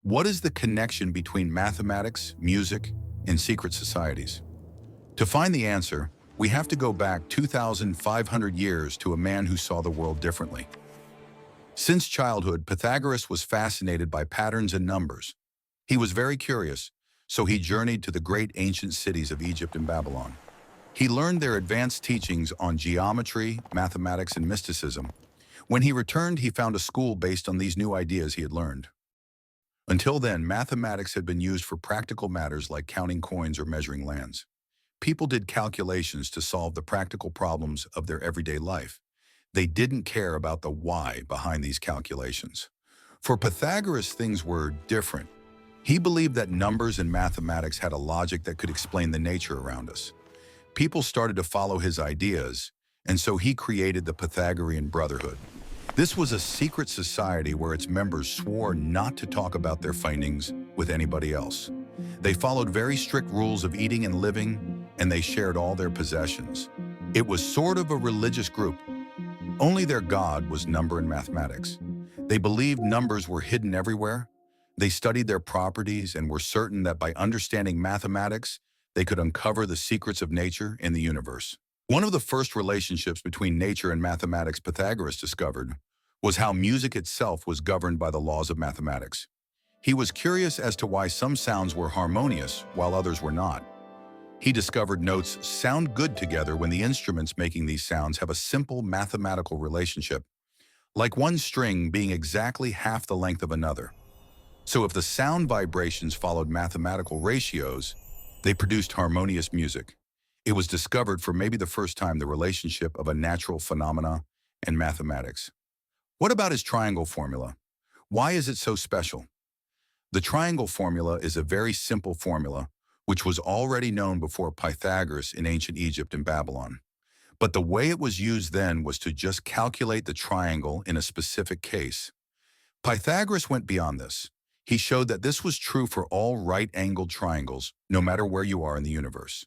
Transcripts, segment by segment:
What is the connection between mathematics, music, and secret societies? To find the answer, we have to go back 2,500 years to a man who saw the world differently. Since childhood, Pythagoras was fascinated by patterns and numbers. He was very curious, so he journeyed to the great ancient cities of Egypt and Babylon. He learned their advanced teachings on geometry, mathematics, and mysticism. When he returned, he found a school based on these new ideas he had learned. Until then, mathematics had been used for practical matters like counting coins or measuring lands. People did calculations to solve the practical problems of their everyday life. They didn't care about the why behind these calculations. For Pythagoras, things were different. He believed that numbers and mathematics had a logic that could explain the nature around us. People started to follow his ideas, and so he created the Pythagorean Brotherhood. This was a secret society where its members swore not to talk about their findings with anybody else. They followed very strict rules of eating and living, and they shared all their possessions. It was sort of a religious group. Only their god was number and mathematics. They believed numbers were hidden everywhere. They studied their properties and were certain that by understanding mathematics, they could uncover the secrets of nature and the universe. One of the first relationships between nature and mathematics Pythagoras discovered was how music itself was governed by the laws of mathematics. He was curious as to why some sounds were harmonious while others were not. He discovered notes sound good together when the instruments making these sounds have a simple mathematical relationship, like one string being exactly half the length of another. So if the sound vibrations followed mathematical ratios, they produced harmonious music. It was discovered for maybe the first time the relationship of a natural phenomena and mathematics. What about his triangle formula? Why is it so special? The triangle formula is a very simple formula, which was already known before Pythagoras in ancient Egypt and Babylon. But the way it was used then was to just calculate the triangle in a specific case. Pythagoras went beyond this. He showed that this was true for all right-angled triangles, no matter where you are in the universe.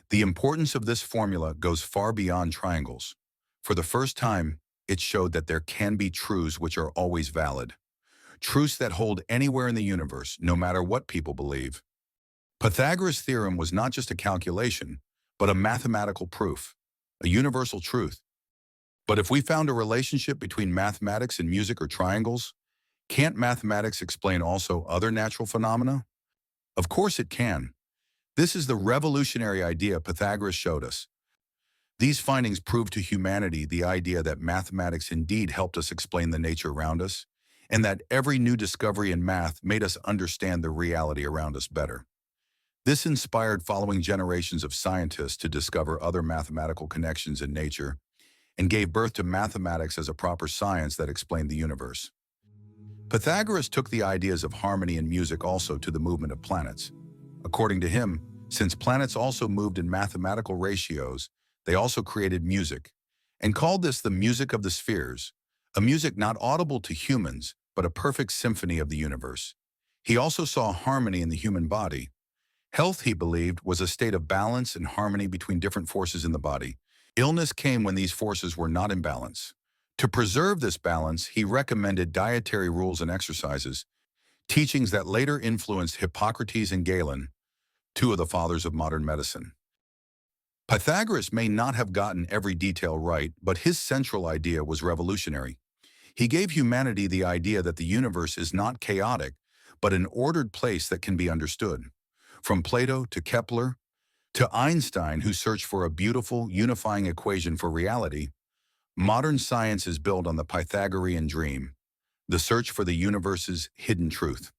The importance of this formula goes far beyond triangles. For the first time, it showed that there can be truths which are always valid. Truths that hold anywhere in the universe, no matter what people believe. Pythagoras' theorem was not just a calculation, but a mathematical proof, a universal truth. But if we found a relationship between mathematics and music or triangles, can't mathematics explain also other natural phenomena? Of course it can. This is the revolutionary idea Pythagoras showed us. These findings prove to humanity the idea that mathematics indeed helped us explain the nature around us, and that every new discovery in math made us understand the reality around us better. This inspired following generations of scientists to discover other mathematical connections in nature and gave birth to mathematics as a proper science that explained the universe. Pythagoras took the ideas of harmony and music also to the movement of planets. According to him, since planets also moved in mathematical ratios, they also created music, and called this the music of the spheres, a music not audible to humans, but a perfect symphony of the universe. He also saw harmony in the human body. Health, he believed, was a state of balance and harmony between different forces in the body. Illness came when these forces were not in balance. To preserve this balance, he recommended dietary rules and exercises, teachings that later influenced Hippocrates and Galen, two of the fathers of modern medicine. Pythagoras may not have gotten every detail right, but his central idea was revolutionary. He gave humanity the idea that the universe is not chaotic, but an ordered place that can be understood. From Plato to Kepler, to Einstein, who searched for a beautiful, unifying equation for reality, modern science is built on the Pythagorean dream, the search for the universe's hidden truth.